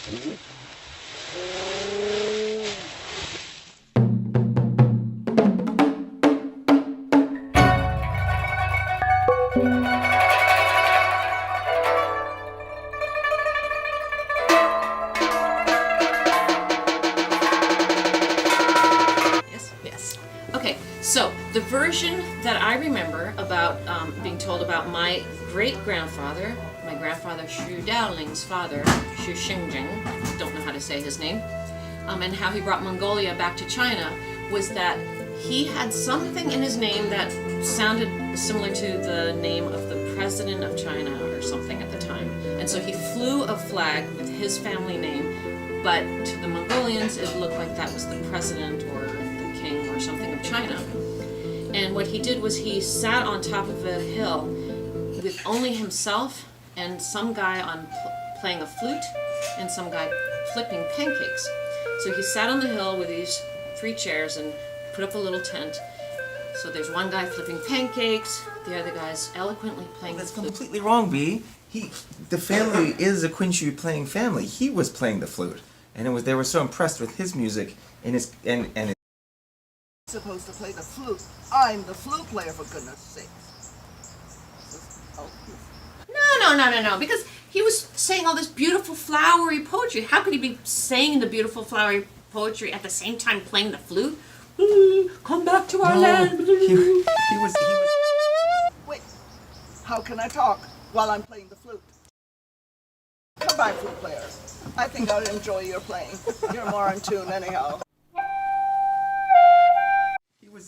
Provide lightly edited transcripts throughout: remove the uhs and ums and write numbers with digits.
Okay, so the version that I remember about being told about my great-grandfather, my grandfather Xu Daoling's father, Xu Xingjing, don't know how to say his name, and how he brought Mongolia back to China, was that he had something in his name that sounded similar to the name of the president of China or something at the time. And so he flew a flag with his family name, but to the Mongolians it looked like that was the president or the king or something of China. And what he did was he sat on top of a hill with only himself and some guy playing a flute and some guy flipping pancakes. So he sat on the hill with these 3 chairs and put up a little tent. So there's one guy flipping pancakes, the other guy's eloquently playing the flute. That's completely wrong, B. The family is a Qinshu playing family. He was playing the flute, and they were so impressed with his music and his. Supposed to play the flute. I'm the flute player, for goodness sake. No, because he was saying all this beautiful flowery poetry. How could he be saying the beautiful flowery poetry at the same time playing the flute? Come back to our land. He was. Wait, how can I talk while I'm playing the flute? Come by, flute player. I think I'll enjoy your playing. You're more in tune anyhow.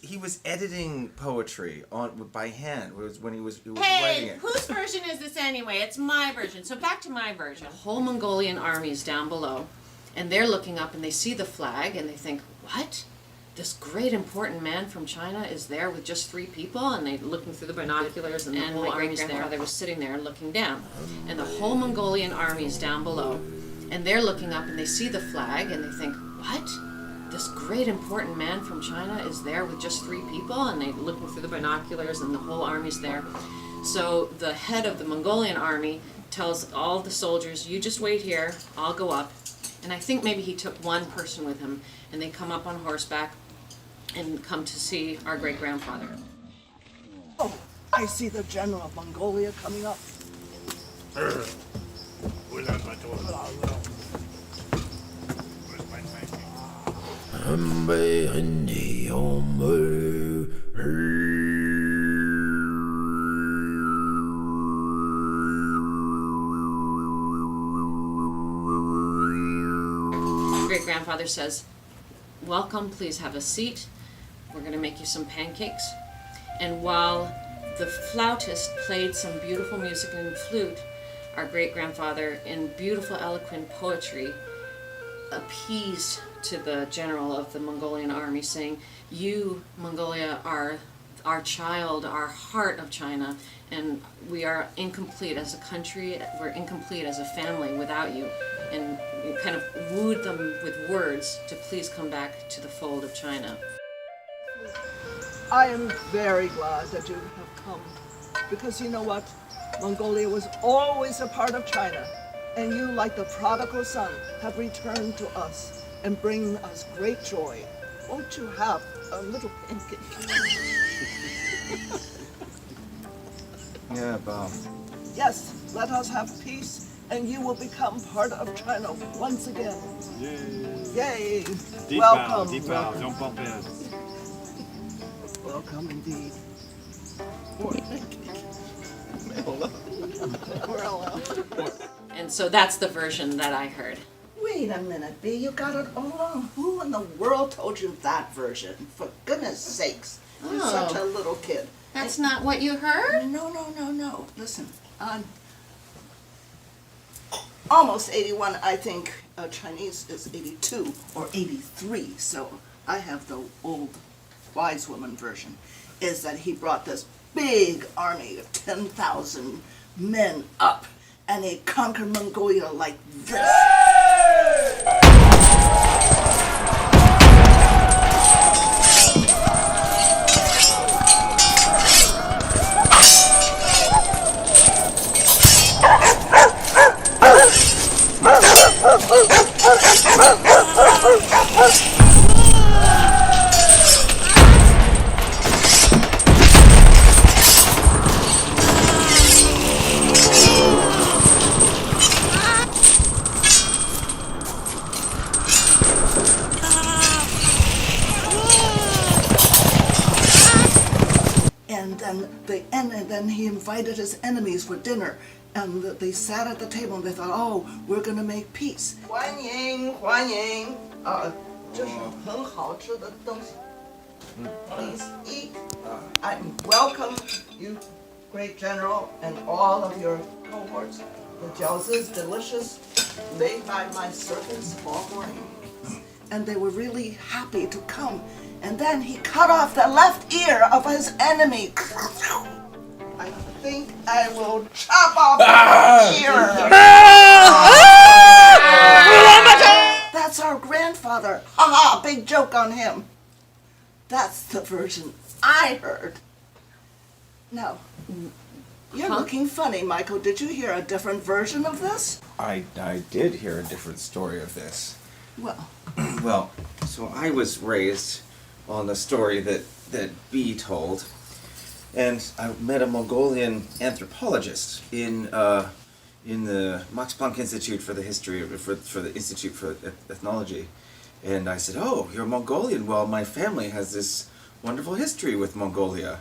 He was editing poetry by hand. When he was writing Hey, it. whose version is this anyway? It's my version. So back to my version. The whole Mongolian army is down below, and they're looking up and they see the flag and they think, what? This great important man from China is there with just 3 people, and they're looking through the binoculars, and the whole army's there. They were sitting there looking down, and the whole Mongolian army is down below, and they're looking up and they see the flag and they think, what? This great important man from China is there with just 3 people, and they're looking through the binoculars, and the whole army's there. So the head of the Mongolian army tells all the soldiers, you just wait here, I'll go up. And I think maybe he took 1 person with him, and they come up on horseback and come to see our great-grandfather. Oh, I see the general of Mongolia coming up. Great-grandfather says, welcome, please have a seat. We're going to make you some pancakes. And while the flautist played some beautiful music and flute, our great-grandfather, in beautiful, eloquent poetry, appeased to the general of the Mongolian army, saying, you, Mongolia, are our child, our heart of China, and we are incomplete as a country, we're incomplete as a family without you. And we kind of wooed them with words to please come back to the fold of China. I am very glad that you have come, because you know what? Mongolia was always a part of China, and you, like the prodigal son, have returned to us and bring us great joy. Won't you have a little pancake? Yeah, Bob. Yes, let us have peace, and you will become part of China once again. Yay! Welcome. Welcome indeed. And so that's the version that I heard. Wait a minute, B, you got it all wrong. Who in the world told you that version? For goodness sakes, you're such a little kid. That's not what you heard? No. Listen, I'm almost 81. I think Chinese is 82 or 83, so I have the old wise woman version, is that he brought this big army of 10,000 men up, and they conquered Mongolia like this. and then he invited his enemies for dinner, and they sat at the table and they thought, oh, we're gonna make peace. 欢迎欢迎啊，这是很好吃的东西。Please eat. I welcome you, great general, and all of your cohorts. The jiaozi is delicious, made by my servants all morning. And they were really happy to come. And then he cut off the left ear of his enemy. I think I will chop off his ear. That's our grandfather. Ha ha, big joke on him. That's the version I heard. Now, you're looking funny, Michael. Did you hear a different version of this? I did hear a different story of this. Well, Well, so I was raised on the story that B told, and I met a Mongolian anthropologist in the Max Planck Institute for the Institute for Ethnology, and I said, "Oh, you're Mongolian. Well, my family has this wonderful history with Mongolia."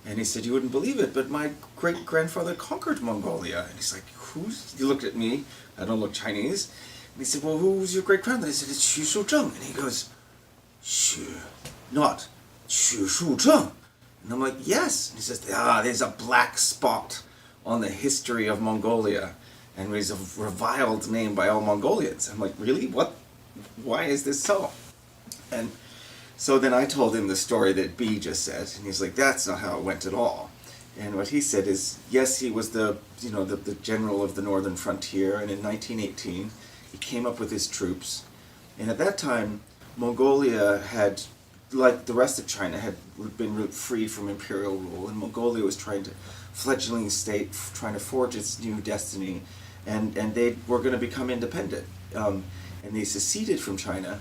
And he said, "You wouldn't believe it, but my great-grandfather conquered Mongolia." And he's like, "Who's?" He looked at me. I don't look Chinese. And he said, "Well, who's your great-grandfather?" I said, "It's Hsu Shu And he goes, "Shu, not Hsu Shu And I'm like, "Yes." And he says, there's a black spot on the history of Mongolia. And he's a reviled name by all Mongolians. I'm like, "Really? What? Why is this so?" And so then I told him the story that B just said, and he's like, "That's not how it went at all." And what he said is, yes, he was the general of the northern frontier, and in 1918 he came up with his troops, and at that time Mongolia had, like the rest of China, had been freed from imperial rule, and Mongolia was fledgling state, trying to forge its new destiny, and they were going to become independent, and they seceded from China,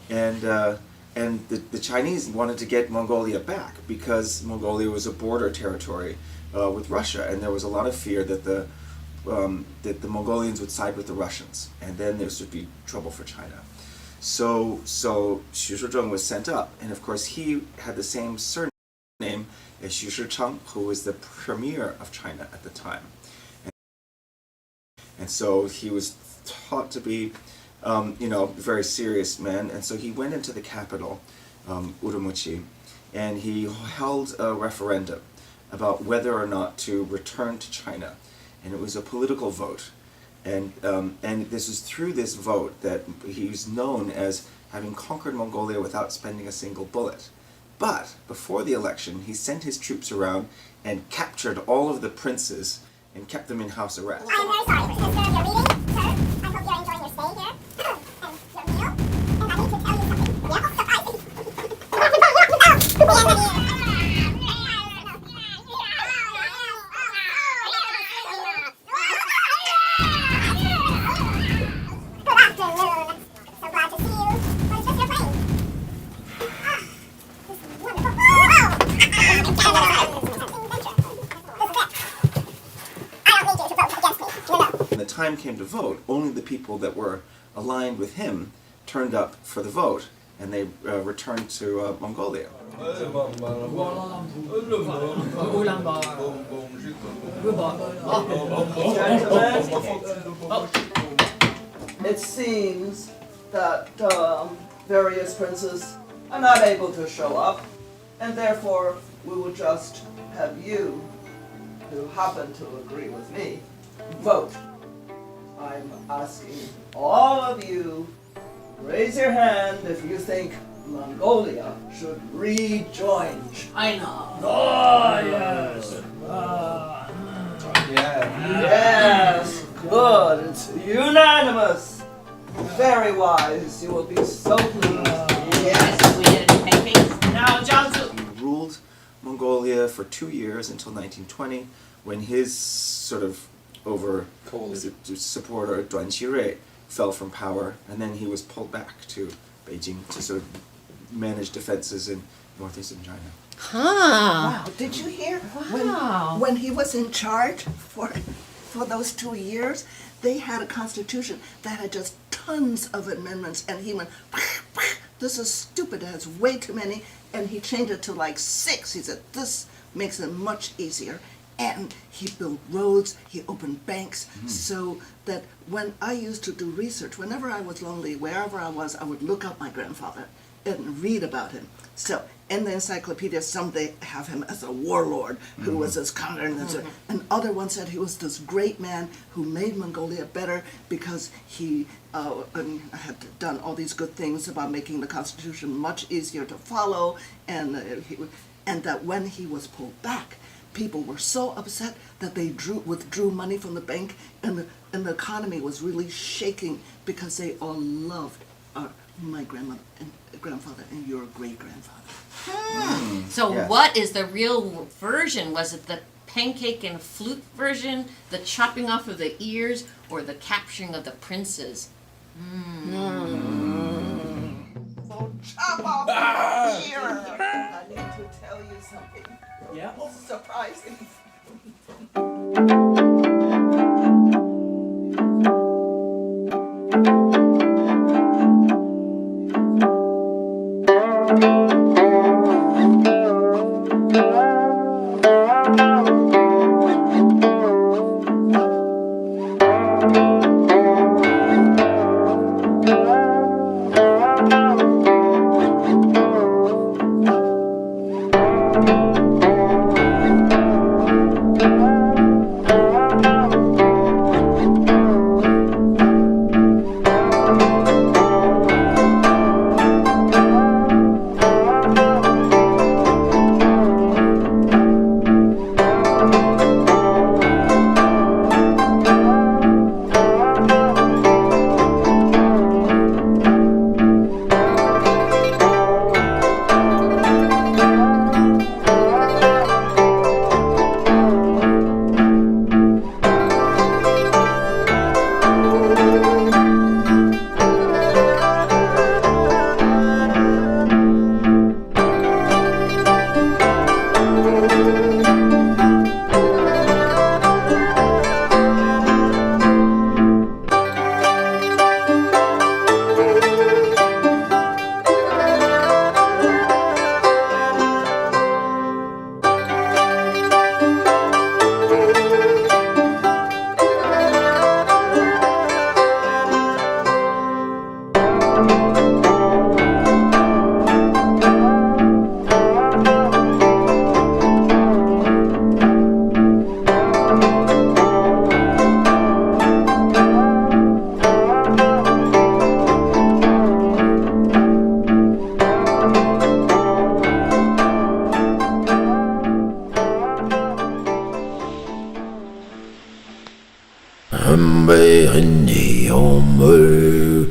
and the Chinese wanted to get Mongolia back because Mongolia was a border territory with Russia, and there was a lot of fear that the Mongolians would side with the Russians, and then there would be trouble for China. So Xu Shizhong was sent up, and of course he had the same surname as Xu Shicheng, who was the premier of China at the time. And so he was taught to be a very serious man, and so he went into the capital, Urumqi, and he held a referendum about whether or not to return to China, and it was a political vote, and this was through this vote that he was known as having conquered Mongolia without spending a single bullet. But before the election, he sent his troops around and captured all of the princes and kept them in house arrest. I'm very sorry for the disturbing your reading, sir. I hope you're enjoying your stay here. And your meal. And I need to tell you something. Yeah? Good afternoon. So glad to see you. What is this you're playing? This is wonderful. Oh! This is it. I don't need you to vote against me. No. When the time came to vote, only the people that were aligned with him turned up for the vote, and they returned to Mongolia. it seems that various princes are not able to show up, and therefore we will just have you, who happen to agree with me, vote. I'm asking all of you, raise your hand if you think Mongolia should rejoin China. Oh, yes. Yes, good. It's unanimous. Very wise. You will be so pleased. Yes. Now, Jiangzi. He ruled Mongolia for 2 years until 1920, when his sort of supporter Duan Qirui fell from power, and then he was pulled back to Beijing to sort of manage defenses in northeastern China. Huh. Wow, did you hear? Wow. When he was in charge for those 2 years, they had a constitution that had just tons of amendments, and he went, "This is stupid, it has way too many," and he changed it to like 6. He said, "This makes it much easier. And he built roads, he opened banks, so that when I used to do research, whenever I was lonely, wherever I was, I would look up my grandfather and read about him. So in the encyclopedia, some they have him as a warlord who was this conqueror, and other ones said he was this great man who made Mongolia better because he had done all these good things about making the constitution much easier to follow, and that when he was pulled back, people were so upset that they withdrew money from the bank, and the economy was really shaking because they all loved my grandfather and your great-grandfather. So Yes. what is the real version? Was it the pancake and flute version, the chopping off of the ears, or the capturing of the princes? So chop off your ear! I need to tell you something Yeah. surprising. Hum, bé, hình, hì, hồn, mơ,